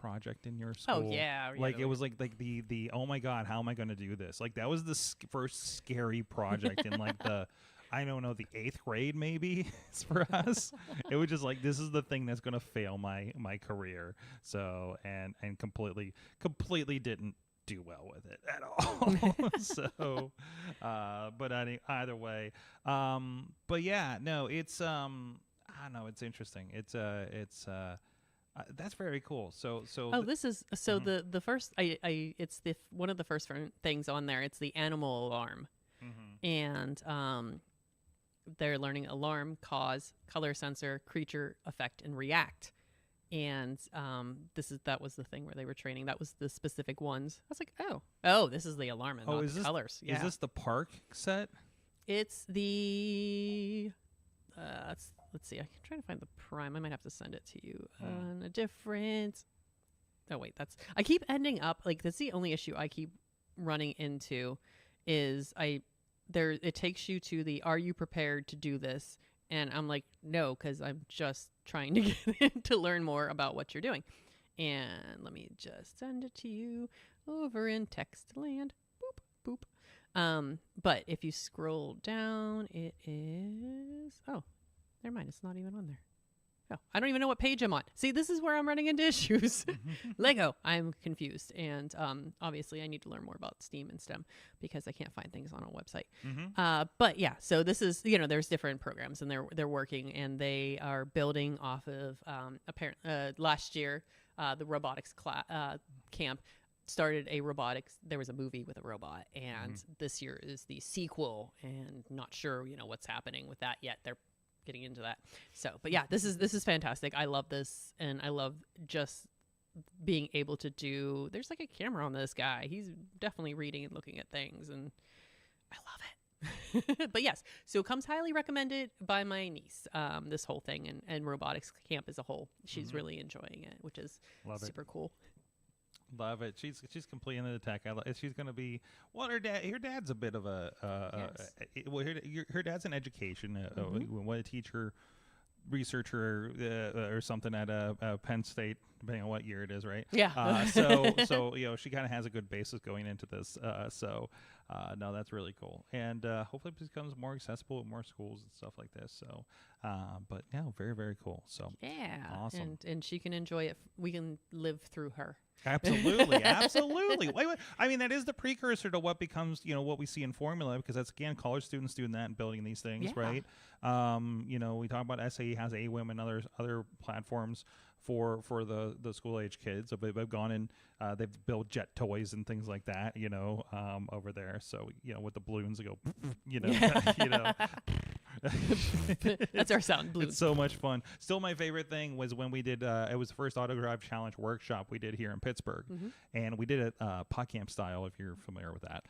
project in your school? Oh yeah. Like it was like the oh my god, how am I going to do this? Like that was the first scary project in like the I don't know, the 8th grade maybe for us. It was just like, this is the thing that's going to fail my career. So and completely didn't do well with it at all. So but either way, but yeah, no, it's I don't know, it's interesting. It's that's very cool. So this is the first it's the one of the first things on there. It's the animal alarm. And they're learning alarm, cause, color sensor, creature, effect, and react. And that was the thing where they were training. That was the specific ones. I was like, oh, this is the alarm and not the colors. Yeah. Is this the park set? It's the let's see. I'm trying to find the prime. I might have to send it to you on a different. Oh wait, I keep ending up like that's the only issue I keep running into is it takes you to the are you prepared to do this? And I'm like, no, because I'm just trying to get in to learn more about what you're doing. And let me just send it to you over in text land. Boop, boop. But if you scroll down, it is never mind, it's not even on there. Oh, I don't even know what page I'm on. See, this is where I'm running into issues. Lego, I'm confused. And obviously, I need to learn more about STEAM and STEM because I can't find things on a website. But yeah, so this is, there's different programs and they're working and they are building off of last year, the robotics camp started a robotics. There was a movie with a robot, and this year is the sequel. And not sure, what's happening with that yet. They're getting into that. So, but yeah, this is fantastic. I love this, and I love just being able to do. There's like a camera on this guy. He's definitely reading and looking at things, and I love it. But yes, so it comes highly recommended by my niece. This whole thing and robotics camp as a whole, she's really enjoying it, which is super cool. Love it. She's completely into the tech. She's going to be her dad's a bit of a her dad's in education. What a teacher, researcher or something at Penn State, depending on what year it is, right? Yeah. So she kind of has a good basis going into this. No, that's really cool, and hopefully it becomes more accessible at more schools and stuff like this. So, but yeah, very very cool. So yeah, awesome, and she can enjoy it. We can live through her. Absolutely. Wait. I mean, that is the precursor to what becomes, what we see in Formula, because that's again college students doing that and building these things, right? We talk about SAE has AWIM and other platforms for the school age kids. So they've gone in, they've built jet toys and things like that, over there. So with the balloons, they go, That's our sound. Balloons. It's so much fun. Still, my favorite thing was when we did. It was the first Auto Drive Challenge workshop we did here in Pittsburgh, and we did it PodCamp style. If you're familiar with that,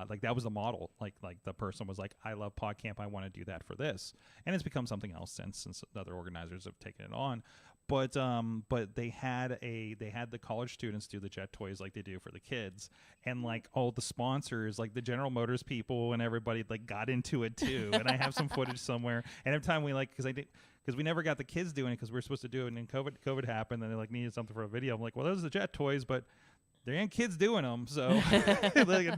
like that was the model. Like the person was like, "I love PodCamp. I want to do that for this," and it's become something else since other organizers have taken it on. But they had the college students do the jet toys like they do for the kids, and like all the sponsors, like the General Motors people and everybody, like got into it too. And I have some footage somewhere. And every time we because we never got the kids doing it because we were supposed to do it, and then COVID happened, and they like needed something for a video. I'm like, well, those are the jet toys, but there ain't kids doing them, so like,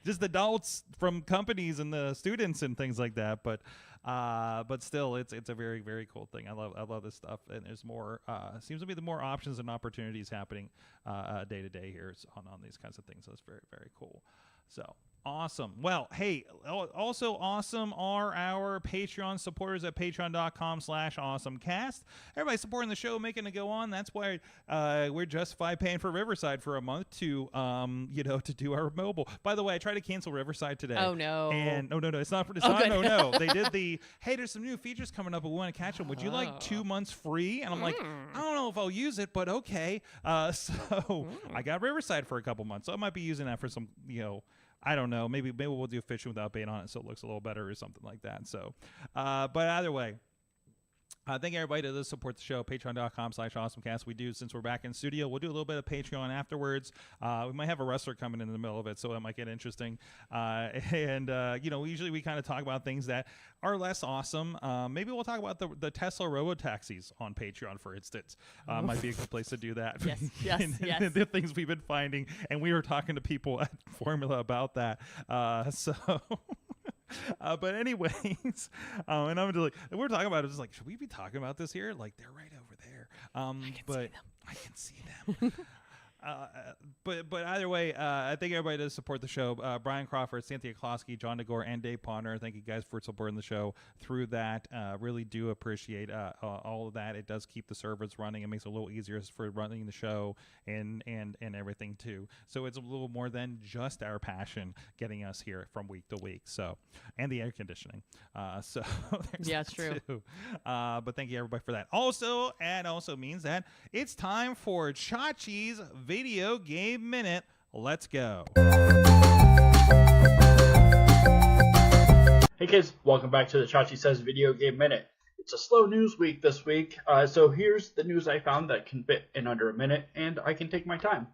just adults from companies and the students and things like that. But still, it's a very very cool thing. I love this stuff, and there's more. Seems to be the more options and opportunities happening day to day here on these kinds of things. So it's very very cool. So. Awesome. Well, hey, also awesome are our Patreon supporters at patreon.com/AwesomeCast. Everybody supporting the show, making it go on. That's why we're justified paying for Riverside for a month to do our mobile. By the way, I tried to cancel Riverside today. Oh, no. And no, it's not. No. They did hey, there's some new features coming up, but we want to catch them. Would you like 2 months free? And I'm like, I don't know if I'll use it, but okay. So I got Riverside for a couple months. So I might be using that for some, I don't know. Maybe we'll do fishing without bait on it, so it looks a little better or something like that. So, but either way, Thank everybody that does support the show. Patreon.com/AwesomeCast. We do, since we're back in studio, we'll do a little bit of Patreon afterwards. We might have a wrestler coming in the middle of it, so it might get interesting. Usually we kind of talk about things that are less awesome. Maybe we'll talk about the Tesla robo-taxis on Patreon, for instance. Might be a good place to do that. Yes. The things we've been finding, and we were talking to people at Formula about that. But anyways, and I'm like, we're talking about it. It's like, should we be talking about this here? Like, they're right over there. I can see them. But either way, I think everybody does support the show. Brian Crawford, Cynthia Klosky, John DeGore, and Dave Ponder. Thank you guys for supporting the show through that. Really do appreciate all of that. It does keep the servers running. It makes it a little easier for running the show and everything too. So it's a little more than just our passion getting us here from week to week. So, and the air conditioning. So yeah, it's true. But thank you everybody for that. Also means that it's time for Chachi's Video Game Minute. Let's go. Hey kids, welcome back to the Chachi Says Video Game Minute. It's a slow news week this week, so here's the news I found that can fit in under a minute, and I can take my time.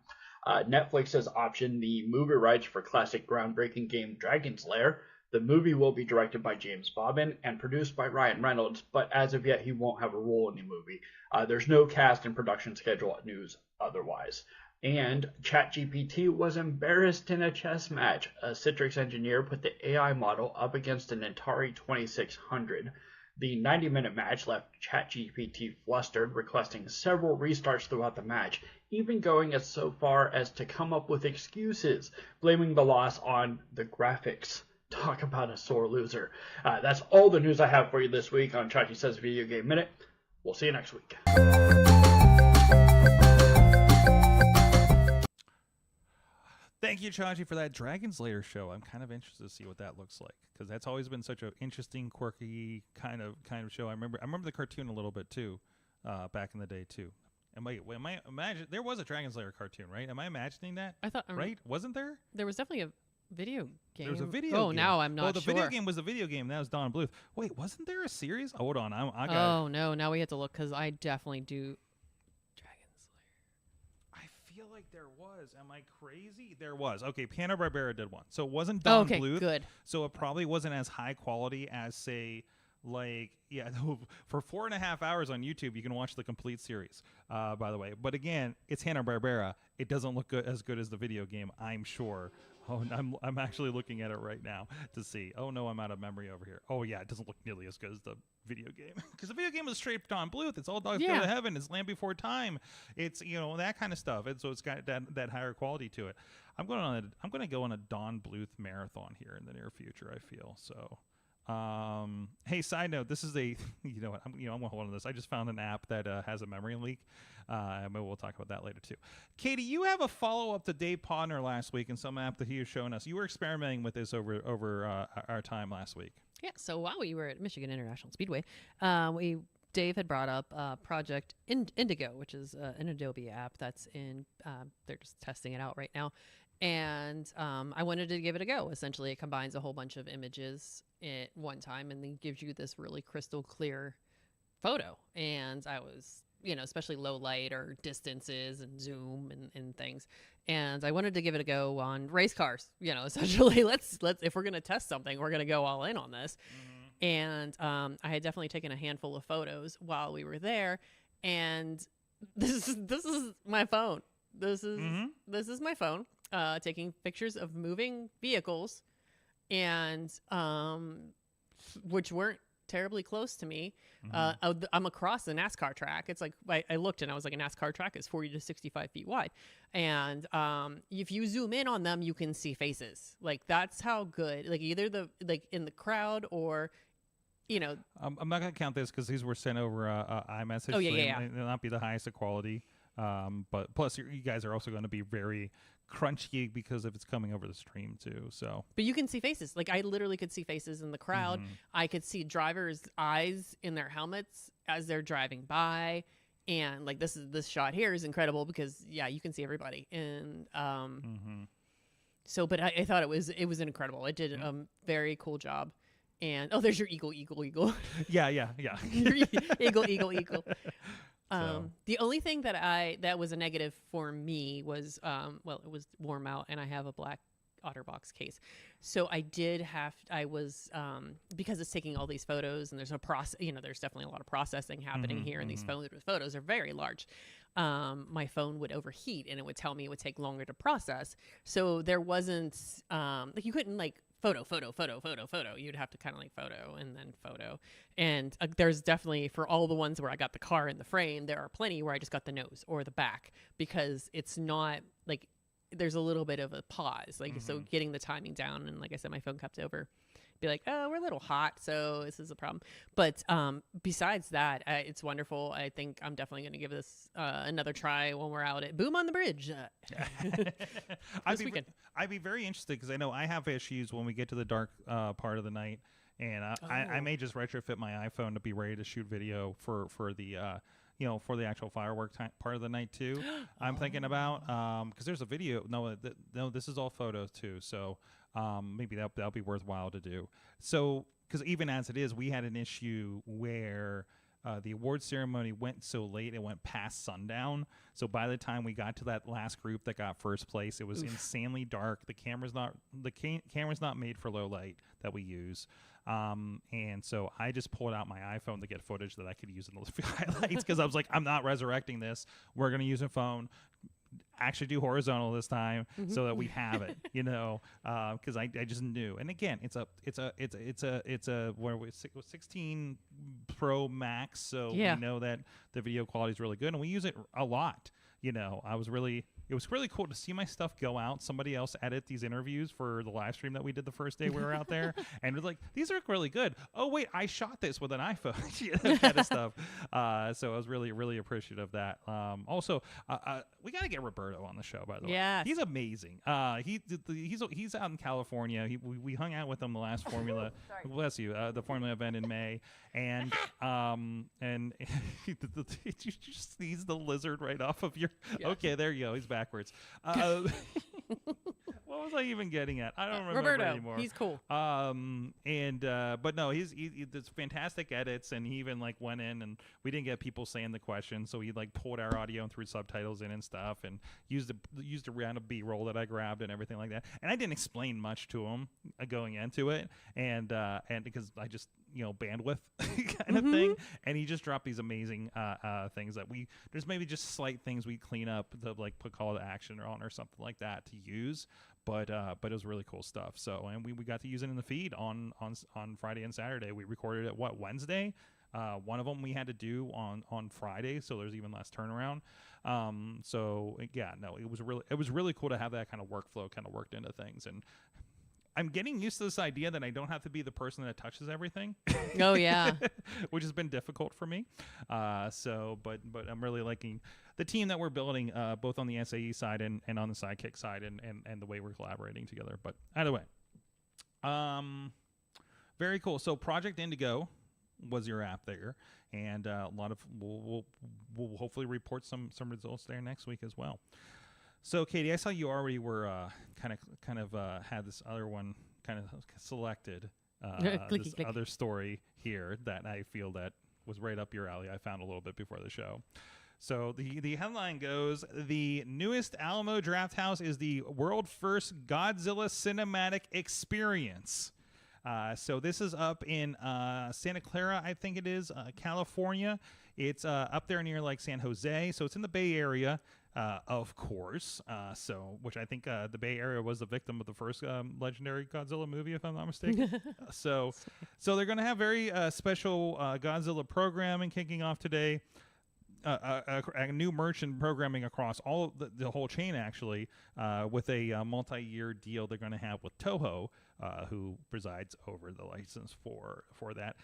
Netflix has optioned the movie rights for classic groundbreaking game Dragon's Lair. The movie will be directed by James Bobbin and produced by Ryan Reynolds, but as of yet he won't have a role in the movie. There's no cast and production schedule news otherwise. And ChatGPT was embarrassed in a chess match. A Citrix engineer put the AI model up against an Atari 2600. The 90-minute match left ChatGPT flustered, requesting several restarts throughout the match, even going as so far as to come up with excuses, blaming the loss on the graphics. Talk about a sore loser. That's all the news I have for you this week on Chachi Says Video Game Minute. We'll see you next week. Thank you, Chachi, for that Dragon's Lair show. I'm kind of interested to see what that looks like, because that's always been such an interesting, quirky kind of show. I remember the cartoon a little bit too, back in the day too. Am I imagine there was a Dragon's Lair cartoon, right? Am I imagining that? I thought right? Wasn't there? There was definitely a video game. There was a video game. game. Now I'm not sure. Oh, the video game was the video game. That was Don Bluth. Wait, wasn't there a series? Oh, hold on. I got. Oh, no. Now we have to look, because I definitely do Dragon's Lair. I feel like there was. Am I crazy? There was. Okay, Hanna-Barbera did one. So it wasn't Don Bluth. Okay, good. So it probably wasn't as high quality as, say, for 4.5 hours on YouTube, you can watch the complete series, by the way. But again, it's Hanna-Barbera. It doesn't look as good as the video game, I'm sure. Oh, I'm actually looking at it right now to see. Oh, no, I'm out of memory over here. Oh, yeah, it doesn't look nearly as good as the video game. Because the video game was straight Don Bluth. It's All Dogs Go to Heaven. It's Land Before Time. It's, that kind of stuff. And so it's got that higher quality to it. I'm going to go on a Don Bluth marathon here in the near future, I feel. So, hey, side note, this is I'm going to hold on to this. I just found an app that has a memory leak. And we'll talk about that later too. Katie, you have a follow-up to Dave Podner last week and some app that he was showing us. You were experimenting with this over our time last week. Yeah, so while we were at Michigan International Speedway, Dave had brought up Project Indigo, which is an Adobe app that's they're just testing it out right now. And I wanted to give it a go. Essentially, it combines a whole bunch of images at one time and then gives you this really crystal clear photo. And I was, especially low light or distances and zoom and things. And I wanted to give it a go on race cars. Essentially, let's if we're going to test something, we're going to go all in on this. Mm-hmm. And I had definitely taken a handful of photos while we were there. And this is my phone. This is my phone taking pictures of moving vehicles, and which weren't terribly close to me. Mm-hmm. I'm across a NASCAR track. It's like I looked and I was like, a NASCAR track is 40 to 65 feet wide, and if you zoom in on them, you can see faces. Like, that's how good. Like, either in the crowd or. I'm not gonna count this because these were sent over iMessage. Oh yeah. It'll not be the highest of quality. But plus, you guys are also going to be very crunchy because if it's coming over the stream too. So, but you can see faces. Like, I literally could see faces in the crowd. Mm-hmm. I could see drivers' eyes in their helmets as they're driving by. And like, this shot here is incredible because you can see everybody. And so, but I thought it was incredible. It did a very cool job. And there's your eagle. Yeah. Your eagle. The only thing that was a negative for me was it was warm out, and I have a black OtterBox case, so I was because it's taking all these photos, and there's a process. There's definitely a lot of processing happening here, and these photos are very large. My phone would overheat, and it would tell me it would take longer to process. So there wasn't you couldn't photo. You'd have to kind of photo and then photo. And there's definitely, for all the ones where I got the car in the frame, there are plenty where I just got the nose or the back, because it's not there's a little bit of a pause. So getting the timing down. And like I said, my phone kept over. Be like, oh, we're a little hot, so this is a problem. But besides that, it's wonderful. I think I'm definitely going to give this another try when we're out at Boom on the Bridge this weekend. I'd be very interested, because I know I have issues when we get to the dark part of the night, and I may just retrofit my iPhone to be ready to shoot video for the for the actual firework part of the night too. I'm thinking about because there's a video. No, this is all photos too. So maybe that'll be worthwhile to do. So because even as it is, we had an issue where the award ceremony went so late, it went past sundown. So by the time we got to that last group that got first place, it was insanely dark. The camera's not made for low light that we use. And so I just pulled out my iPhone to get footage that I could use in the highlights, because I was like, I'm not resurrecting this. We're going to use a phone. Actually do horizontal this time so that we have it, because I just knew. And again, it's a 16 Pro Max, so we know that the video quality is really good, and we use it a lot. It was really cool to see my stuff go out. Somebody else edit these interviews for the live stream that we did the first day we were out there, and it was like, these are really good. Oh wait, I shot this with an iPhone, kind of stuff. So I was really, really appreciative of that. Also, we got to get Roberto on the show, by the way. Yeah, he's amazing. He's out in California. We hung out with him the last Formula. Bless you. The Formula event in May, and you just sneeze the lizard right off of your. Yes. Okay, there you go. He's backwards. What was I even getting at? I don't remember Roberto, anymore. He's cool. But no, he does fantastic edits, and he even went in, and we didn't get people saying the questions, so he pulled our audio and threw subtitles in and stuff, and used a random B-roll that I grabbed and everything like that. And I didn't explain much to him going into it, and because I just bandwidth kind of thing, and he just dropped these amazing things that there's maybe just slight things we clean up to put call to action on or something like that to use, but it was really cool stuff. So, and we got to use it in the feed on Friday and Saturday. We recorded it Wednesday. One of them we had to do on Friday, so there's even less turnaround. So yeah, no, it was really cool to have that kind of workflow kind of worked into things. And I'm getting used to this idea that I don't have to be the person that touches everything. Oh yeah, which has been difficult for me. But I'm really liking the team that we're building, both on the SAE side and on the Sidekick side, and the way we're collaborating together. But either way, very cool. So Project Indigo was your app there, and a lot of we'll hopefully report some results there next week as well. So, Katie, I saw you already were kind of had this other one kind of selected, this other story here that I feel that was right up your alley. I found a little bit before the show. So the headline goes, the newest Alamo Drafthouse is the world first Godzilla cinematic experience. So this is up in Santa Clara, I think it is, California. It's up there near San Jose. So it's in the Bay Area. Of course, which I think the Bay Area was the victim of the first legendary Godzilla movie, if I'm not mistaken. So they're going to have very special Godzilla programming kicking off today. A new merchant programming across all of the whole chain, actually, with a multi-year deal they're going to have with Toho, who presides over the license for that.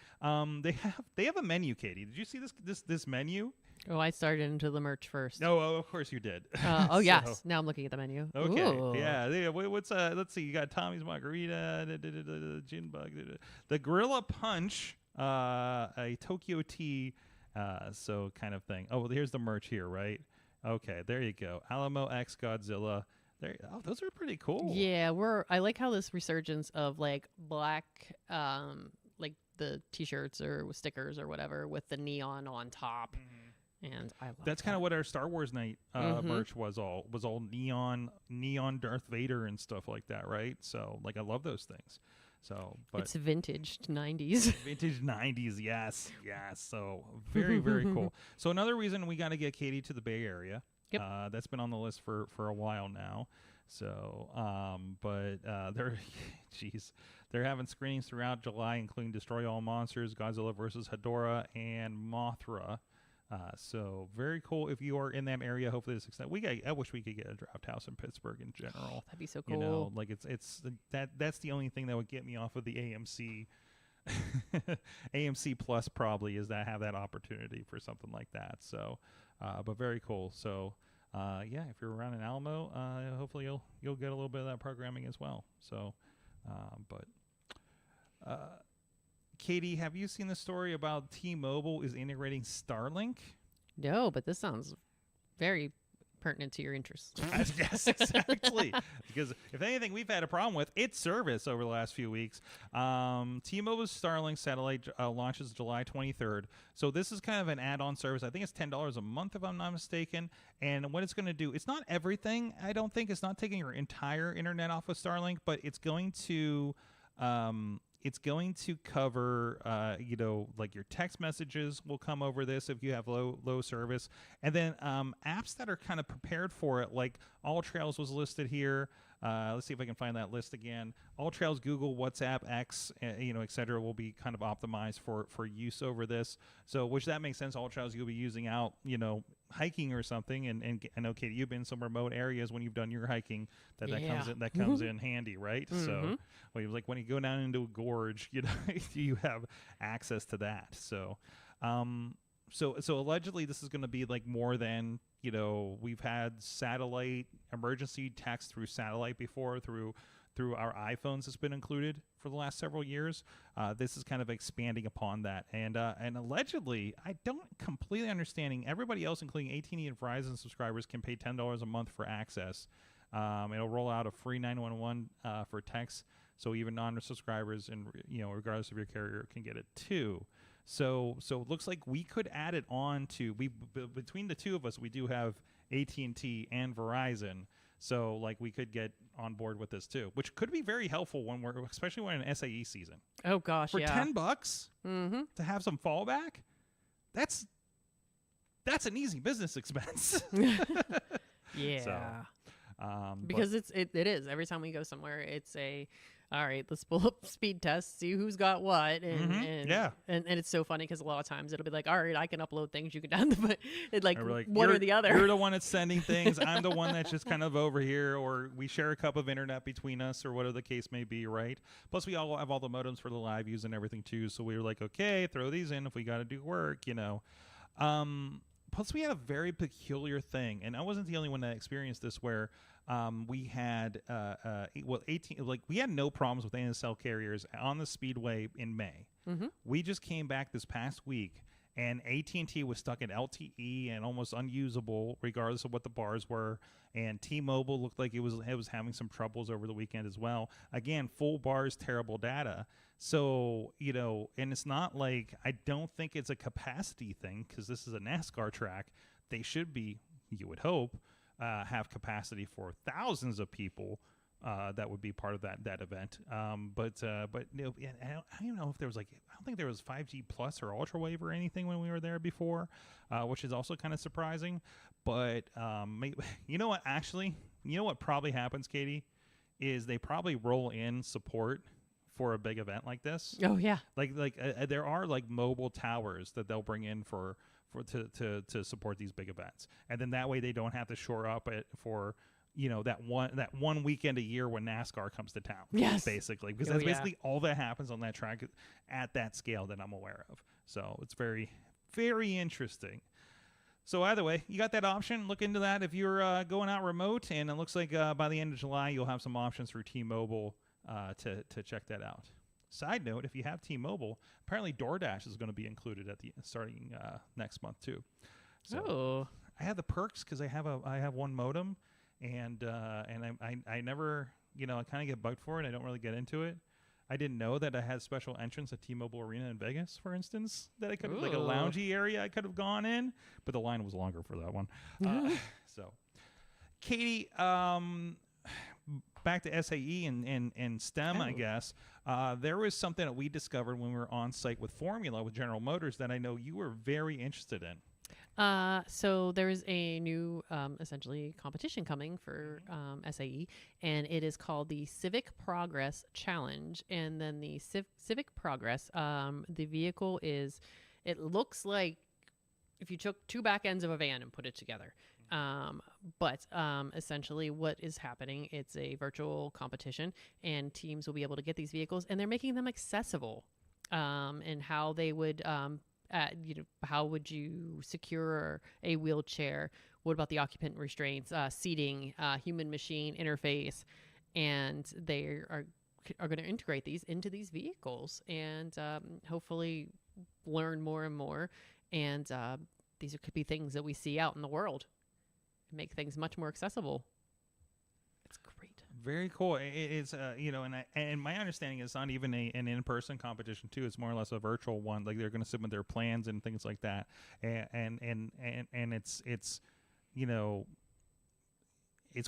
They have a menu, Katie. Did you see this menu? Oh, I started into the merch first. No, of course you did. Yes. Now I'm looking at the menu. Okay. Ooh. Yeah. What's let's see. You got Tommy's Margarita, Gin Bug, the Gorilla Punch, a Tokyo Tea, so kind of thing. Oh, well, here's the merch here, right? Okay, there you go. Alamo X Godzilla. There. Oh, those are pretty cool. Yeah, I like how this resurgence of black the t-shirts or stickers or whatever with the neon on top. And I love That's kind of what our Star Wars night merch was all neon Darth Vader and stuff like that, right? So like I love those things. So, but it's vintage 90s. Vintage 90s, yes. So very, very cool. So another reason we got to get Katie to the Bay Area. Yep. That's been on the list for a while now. So, they're having screenings throughout July, including Destroy All Monsters, Godzilla vs. Hedorah, and Mothra. So very cool. If you are in that area, hopefully this extent. I wish we could get a draft house in Pittsburgh in general. That'd be so cool. You know, like that's the only thing that would get me off of the AMC. AMC Plus probably is that have that opportunity for something like that. So, but very cool. So, yeah, if you're around in Alamo, hopefully you'll get a little bit of that programming as well. So, Katie, have you seen the story about T-Mobile is integrating Starlink? No, but this sounds very pertinent to your interests. Yes, exactly. Because if anything we've had a problem with, it's service over the last few weeks. T-Mobile's Starlink satellite launches July 23rd. So this is kind of an add-on service. I think it's $10 a month, if I'm not mistaken. And what it's going to do, it's not everything. I don't think it's not taking your entire internet off of Starlink, but it's going to cover, like your text messages will come over this if you have low service. And then apps that are kind of prepared for it, like All Trails was listed here. Let's see if I can find that list again. All Trails, Google, WhatsApp, X, et cetera, will be kind of optimized for use over this. So, which that makes sense. All Trails you'll be using out, hiking or something. And I know, Katie, you've been in some remote areas when you've done your hiking that comes in handy, right? So, like when you go down into a gorge, you have access to that. So, so allegedly this is going to be like more than, we've had satellite emergency text through satellite before through our iPhones. It's been included for the last several years. This is kind of expanding upon that. And allegedly, I don't completely understanding. Everybody else, including AT&T and Verizon subscribers, can pay $10 a month for access. It'll roll out a free 911 for text. So even non-subscribers and, regardless of your carrier, can get it too. So it looks like we could add it on to between the two of us, we do have AT&T and Verizon. So like we could get on board with this too, which could be very helpful especially when in SAE season. Oh gosh, for yeah. $10 to have some fallback, that's an easy business expense. Yeah. So, because it is every time we go somewhere, it's all right, let's pull up speed tests, see who's got what, and it's so funny because a lot of times it'll be like, all right, I can upload things, you can download, but it's like one or the other. You're the one that's sending things. I'm the one that's just kind of over here, or we share a cup of internet between us, or whatever the case may be, right? Plus, we all have all the modems for the live use and everything too. So we were like, okay, throw these in if we got to do work, Plus, we had a very peculiar thing, and I wasn't the only one that experienced this, where we had we had no problems with ASL carriers on the Speedway in May. We just came back this past week, and AT&T was stuck at LTE and almost unusable, regardless of what the bars were. And T-Mobile looked like it was having some troubles over the weekend as well. Again, full bars, terrible data. So, and it's not like, I don't think it's a capacity thing, because this is a NASCAR track. They should be, you would hope, have capacity for thousands of people that would be part of that event. But I don't even know if there was I don't think there was 5G Plus or Ultra Wave or anything when we were there before, which is also kind of surprising. But you know what? Actually, you know what probably happens, Katie, is they probably roll in support for a big event like this. Oh yeah, there are mobile towers that they'll bring in to support these big events, and then that way they don't have to shore up it for that one weekend a year when NASCAR comes to town. Yes, basically, because that's basically all that happens on that track at that scale that I'm aware of. So it's very, very interesting. So either way, you got that option. Look into that if you're going out remote, and it looks like by the end of July you'll have some options for T-Mobile to check that out. Side note, if you have T-Mobile, apparently DoorDash is going to be included at the starting next month too. So I have the perks because I have one modem, and I never, I kind of get bugged for it. I don't really get into it. I didn't know that I had special entrance at T-Mobile Arena in Vegas, for instance, that I could have, like a loungy area I could have gone in, but the line was longer for that one. So, Katie, back to SAE and STEM, I guess. There was something that we discovered when we were on site with Formula with General Motors that I know you were very interested in. So there is a new, essentially, competition coming for SAE, and it is called the Civic Progress Challenge. And then the Civic Progress, the vehicle is, it looks like if you took two back ends of a van and put it together. But essentially what is happening, it's a virtual competition, and teams will be able to get these vehicles, and they're making them accessible, and how they would, how would you secure a wheelchair? What about the occupant restraints, seating, human machine interface? And they are going to integrate these into these vehicles, and hopefully learn more and more. And these could be things that we see out in the world, and make things much more accessible. It's great. Very cool. It's and my understanding is not even an in-person competition too. It's more or less a virtual one. Like they're going to submit their plans and things like that, and it's it's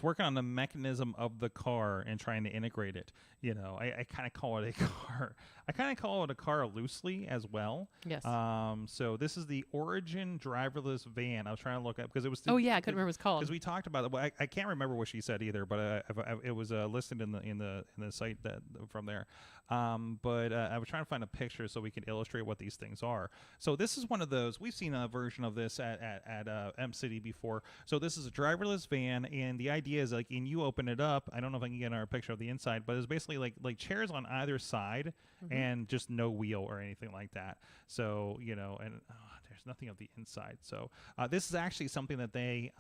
working on the mechanism of the car and trying to integrate it. I kind of call it a car. I kind of call it a car loosely as well. Yes. So this is the Origin driverless van. I was trying to look up because it was. I couldn't remember what it's called. Because we talked about it. Well, I can't remember what she said either, but it was listed in the site that from there. But I was trying to find a picture so we could illustrate what these things are. So this is one of those. We've seen a version of this at M City before. So this is a driverless van, and the idea is like, and you open it up. I don't know if I can get our picture of the inside, but it's basically like chairs on either side, and just no wheel or anything like that. So and there's nothing of the inside. So this is actually something that they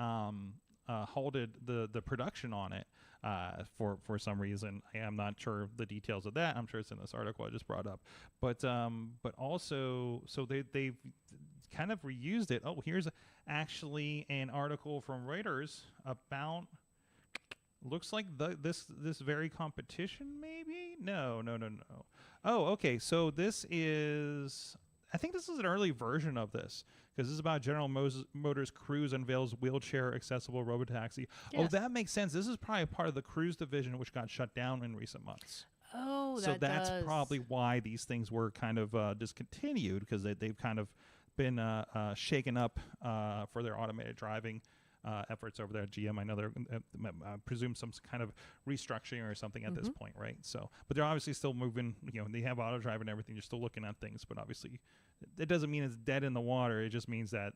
halted the production on it for some reason. I'm not sure the details of that. I'm sure it's in this article I just brought up. But also, so they've kind of reused it. Oh, here's actually an article from Reuters about. Looks like this very competition, maybe? No. Oh, okay. So this is, I think this is an early version of this, because this is about General Motors Cruise unveils wheelchair accessible robotaxi. Yes. Oh, that makes sense. This is probably a part of the Cruise division, which got shut down in recent months. Oh, so that's probably why these things were kind of discontinued, because they've kind of been shaken up for their automated driving efforts over there at GM. I know they're I presume some kind of restructuring or something at this point, right? So, but they're obviously still moving. They have auto drive and everything. You're still looking at things, but obviously, it doesn't mean it's dead in the water. It just means that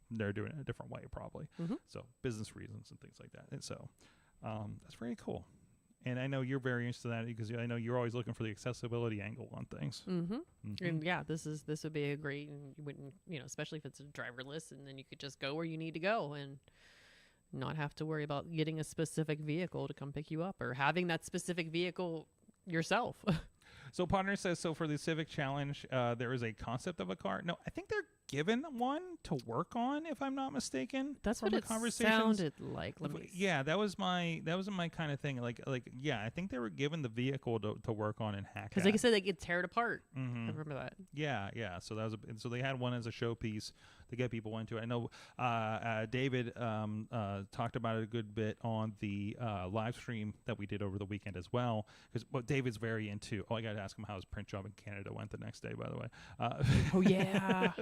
they're doing it a different way, probably. So, business reasons and things like that. And so, that's very cool. And I know you're very interested in that, because I know you're always looking for the accessibility angle on things. And yeah, this would be a great, and you wouldn't, especially if it's a driverless, and then you could just go where you need to go and not have to worry about getting a specific vehicle to come pick you up, or having that specific vehicle yourself. So Partner says, so for the Civic Challenge, there is a concept of a car. No, I think they're given one to work on, if I'm not mistaken. That's what it sounded like. That was my kind of thing. I think they were given the vehicle to work on and hack. Because like I said, they could tear it apart. I remember that. Yeah. So that was so they had one as a showpiece to get people into it. I know David talked about it a good bit on the live stream that we did over the weekend as well, because what David's very into. Oh, I got to ask him how his print job in Canada went the next day, by the way. Oh yeah.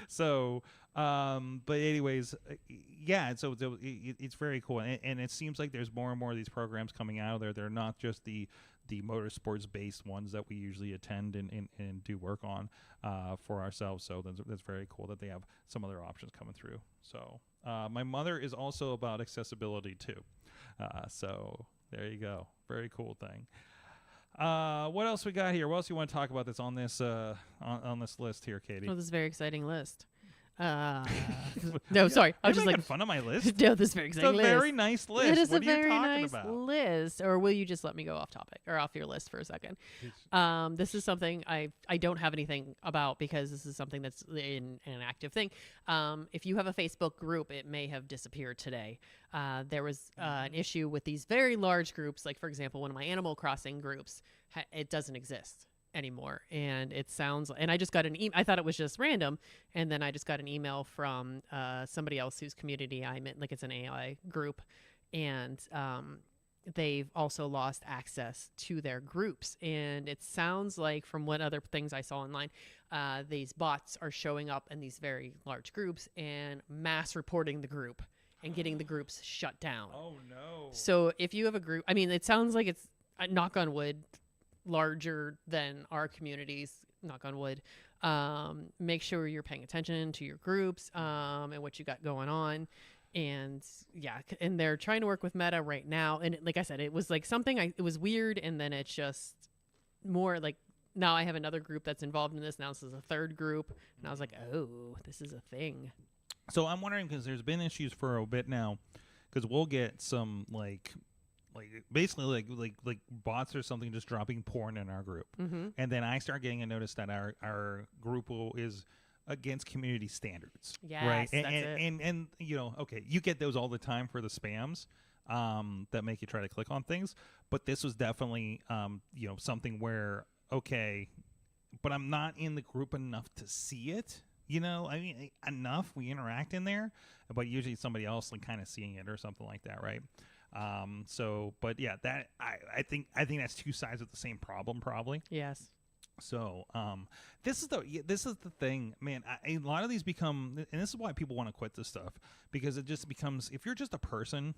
So, but anyways, yeah. So it's very cool, and it seems like there's more and more of these programs coming out of there. They're not just the motorsports based ones that we usually attend and do work on for ourselves. So that's very cool that they have some other options coming through. So my mother is also about accessibility too. So there you go. Very cool thing. What else we got here? What else you want to talk about that's on this on this list here, Katie? Oh, this is a very exciting list. No, sorry. I You're was just making like, fun of my list. no, this very It's exciting a list. very nice list. It is What a are you very talking nice about? list. Or will you just let me go off topic or off your list for a second? This is something I don't have anything about because this is something that's in an active thing. If you have a Facebook group, it may have disappeared today. There was an issue with these very large groups. Like, for example, one of my Animal Crossing groups, it doesn't exist anymore. And it sounds, and I just got an email. I thought it was just random. And then I just got an email from somebody else whose community I'm in, like it's an AI group. And they've also lost access to their groups. And it sounds like from what other things I saw online, these bots are showing up in these very large groups and mass reporting the group and getting the groups shut down. Oh, no. So if you have a group, I mean, it sounds like it's, knock on wood, larger than our communities, knock on wood. Make sure you're paying attention to your groups and what you got going on. And yeah, and they're trying to work with Meta right now. And like I said, it was like something, it was weird. And then it's just more like, now I have another group that's involved in this. Now this is a third group. And I was like, oh, this is a thing. So I'm wondering, because there's been issues for a bit now, because we'll get some basically like bots or something just dropping porn in our group, and then I start getting a notice that our group is against community standards. Yes, right. that's it. And you know, okay, you get those all the time for the spams that make you try to click on things, but this was definitely you know, something where, okay, but I'm not in the group enough to see it. You know, I mean, enough, we interact in there, but usually somebody else like kind of seeing it or something like that, right? So, but yeah, that I think that's two sides of the same problem, probably. Yes. So, this is the thing, man. A lot of these become, and this is why people want to quit this stuff, because it just becomes, if you're just a person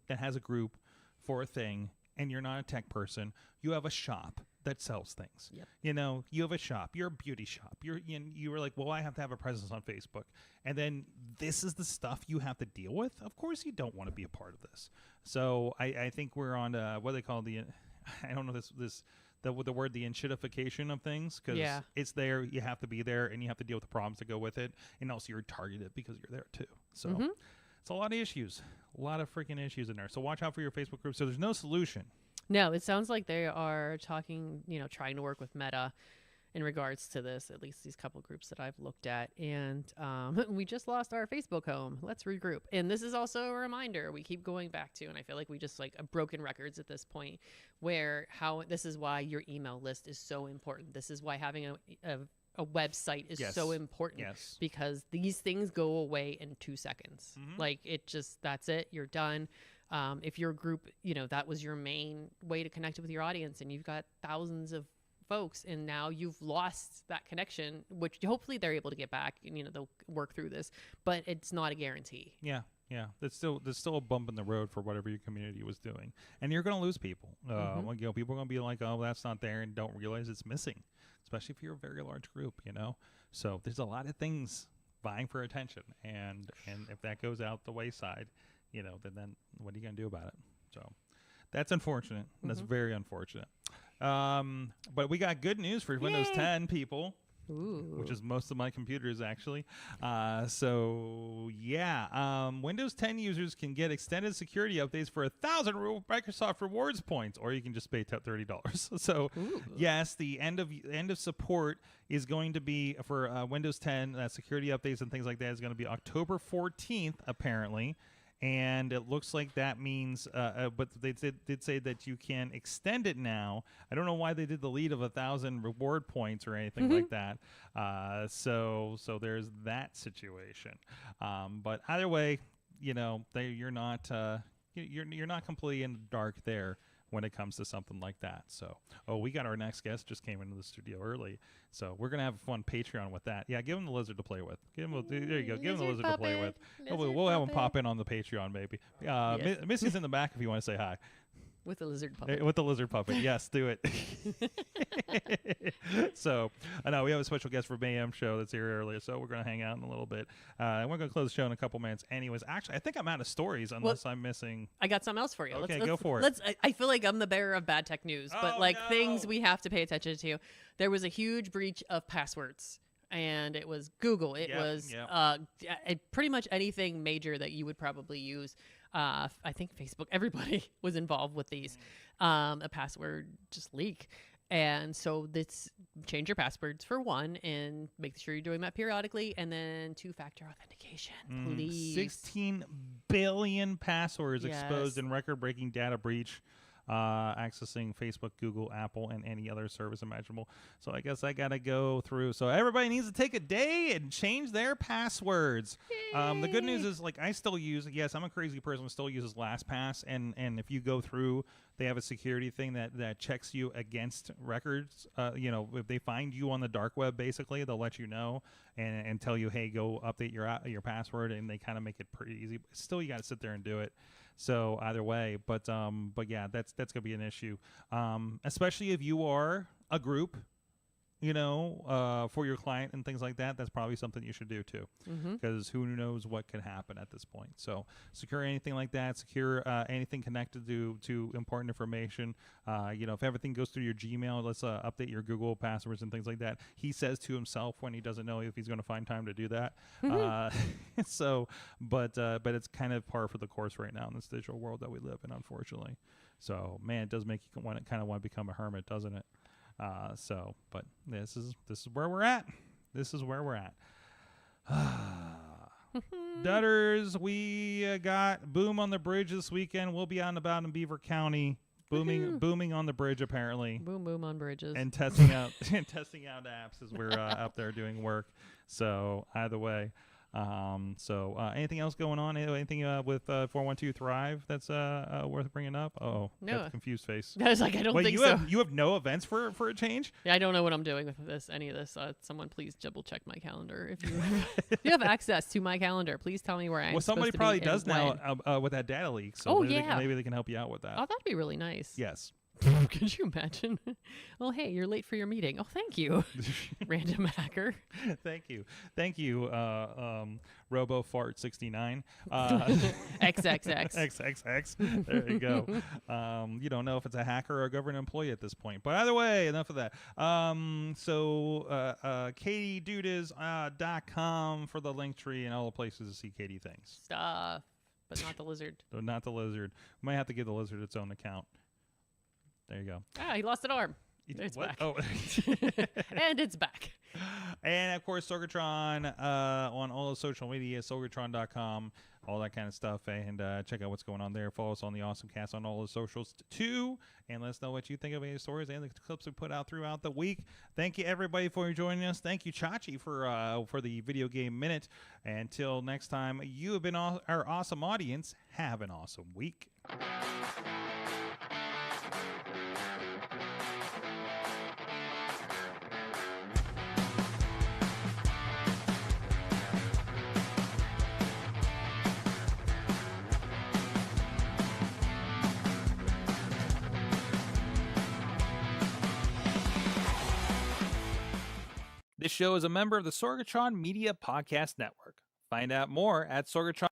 that has a group for a thing and you're not a tech person, you have a shop that sells things. Yep. You know, you have a shop, you're a beauty shop. You were like, well, I have to have a presence on Facebook. And then this is the stuff you have to deal with. Of course you don't want to be a part of this. So I think we're on what they call I don't know the word, the enshittification of things, because it's there, you have to be there, and you have to deal with the problems that go with it, and also you're targeted because you're there too. So it's a lot of issues, a lot of freaking issues in there. So watch out for your Facebook group. So there's no solution. No, it sounds like they are talking, trying to work with Meta in regards to this, at least these couple groups that I've looked at. And we just lost our Facebook home. Let's regroup. And this is also a reminder we keep going back to, and I feel like we just like broken records at this point, where this is why your email list is so important. This is why having a website is so important, because these things go away in 2 seconds. Like that's it. You're done. If your group, that was your main way to connect with your audience, and you've got thousands of folks, and now you've lost that connection, which hopefully they're able to get back, and they'll work through this, but it's not a guarantee. Yeah. There's still a bump in the road for whatever your community was doing, and you're going to lose people. People are going to be like, oh, that's not there, and don't realize it's missing, especially if you're a very large group. So there's a lot of things vying for attention, and if that goes out the wayside, then what are you going to do about it? So that's unfortunate. That's very unfortunate. But we got good news for Windows 10 people. Ooh. Which is most of my computers, actually. Windows 10 users can get extended security updates for 1,000 Microsoft Rewards points, or you can just pay $30. So, yes, the end of support is going to be for Windows 10 security updates and things like that is going to be October 14th, apparently. And it looks like that means, but they did say that you can extend it now. I don't know why they did the lead of 1,000 reward points or anything like that. So there's that situation. But either way, you're not completely in the dark there when it comes to something like that. So, we got our next guest just came into the studio early, so we're gonna have a fun Patreon with that. Yeah, give him the lizard to play with. There you go. Give him the lizard to play with. We'll have him pop in on the Patreon, maybe. Missy's in the back if you want to say hi. With the lizard puppet. With the lizard puppet. Yes, do it. So, I know we have a special guest for Mayhem show that's here earlier, so we're going to hang out in a little bit. And we're going to close the show in a couple minutes. Anyways, actually, I think I'm out of stories unless I'm missing. I got something else for you. Okay, go for it. I feel like I'm the bearer of bad tech news, but things we have to pay attention to. There was a huge breach of passwords and it was Google. It was pretty much anything major that you would probably use. I think Facebook, everybody was involved with these. A password just leak. And so this change your passwords for one, and make sure you're doing that periodically, and then 2-factor authentication, please. 16 billion passwords exposed in record-breaking data breach, accessing Facebook, Google, Apple, and any other service imaginable. So I guess I gotta go through. So everybody needs to take a day and change their passwords. The good news is, like, I still use. Yes, I'm a crazy person who still uses LastPass, and if you go through, they have a security thing that checks you against records. If they find you on the dark web, basically, they'll let you know and tell you, hey, go update your password, and they kind of make it pretty easy. But still, you got to sit there and do it. So either way, but yeah, that's gonna be an issue, especially if you are a group, for your client and things like that. That's probably something you should do too, because who knows what could happen at this point. So secure anything like that. Secure anything connected to important information. If everything goes through your Gmail, let's update your Google passwords and things like that. He says to himself when he doesn't know if he's going to find time to do that. But it's kind of par for the course right now in this digital world that we live in, unfortunately. So man, it does make you want to become a hermit, doesn't it? But this is where we're at. This is where we're at. Dutters, we got Boom on the Bridge this weekend. We'll be out and about in Beaver County, booming on the bridge apparently. Boom on bridges. And testing out apps as we're up there doing work. So either way. Anything else going on? Anything with 412 Thrive that's worth bringing up? Oh, no. Got the confused face. I was like, I don't think so. You have no events for a change? Yeah, I don't know what I'm doing with any of this. Someone please double check my calendar. If you have access to my calendar, please tell me where I'm supposed to be. Well, somebody probably does now with that data leak. So maybe they can help you out with that. Oh, that'd be really nice. Yes. Could you imagine? Well, hey, you're late for your meeting. Oh, thank you, random hacker. Thank you, RoboFart69. XXX. XXX. There you go. You don't know if it's a hacker or a government employee at this point, but either way, enough of that. KatieDudas.com for the link tree and all the places to see Katie things. Stuff, but not the lizard. So not the lizard. We might have to give the lizard its own account. There you go. He lost an arm. It's what? back. Oh. And it's back. And, of course, Sorgatron on all the social media, sorgatron.com, all that kind of stuff. And check out what's going on there. Follow us on the AwesomeCast on all the socials, too. And let us know what you think of any stories and the clips we put out throughout the week. Thank you, everybody, for joining us. Thank you, Chachi, for the Video Game Minute. Until next time, you have been our awesome audience. Have an awesome week. This show is a member of the Sorgatron Media Podcast Network. Find out more at Sorgatron.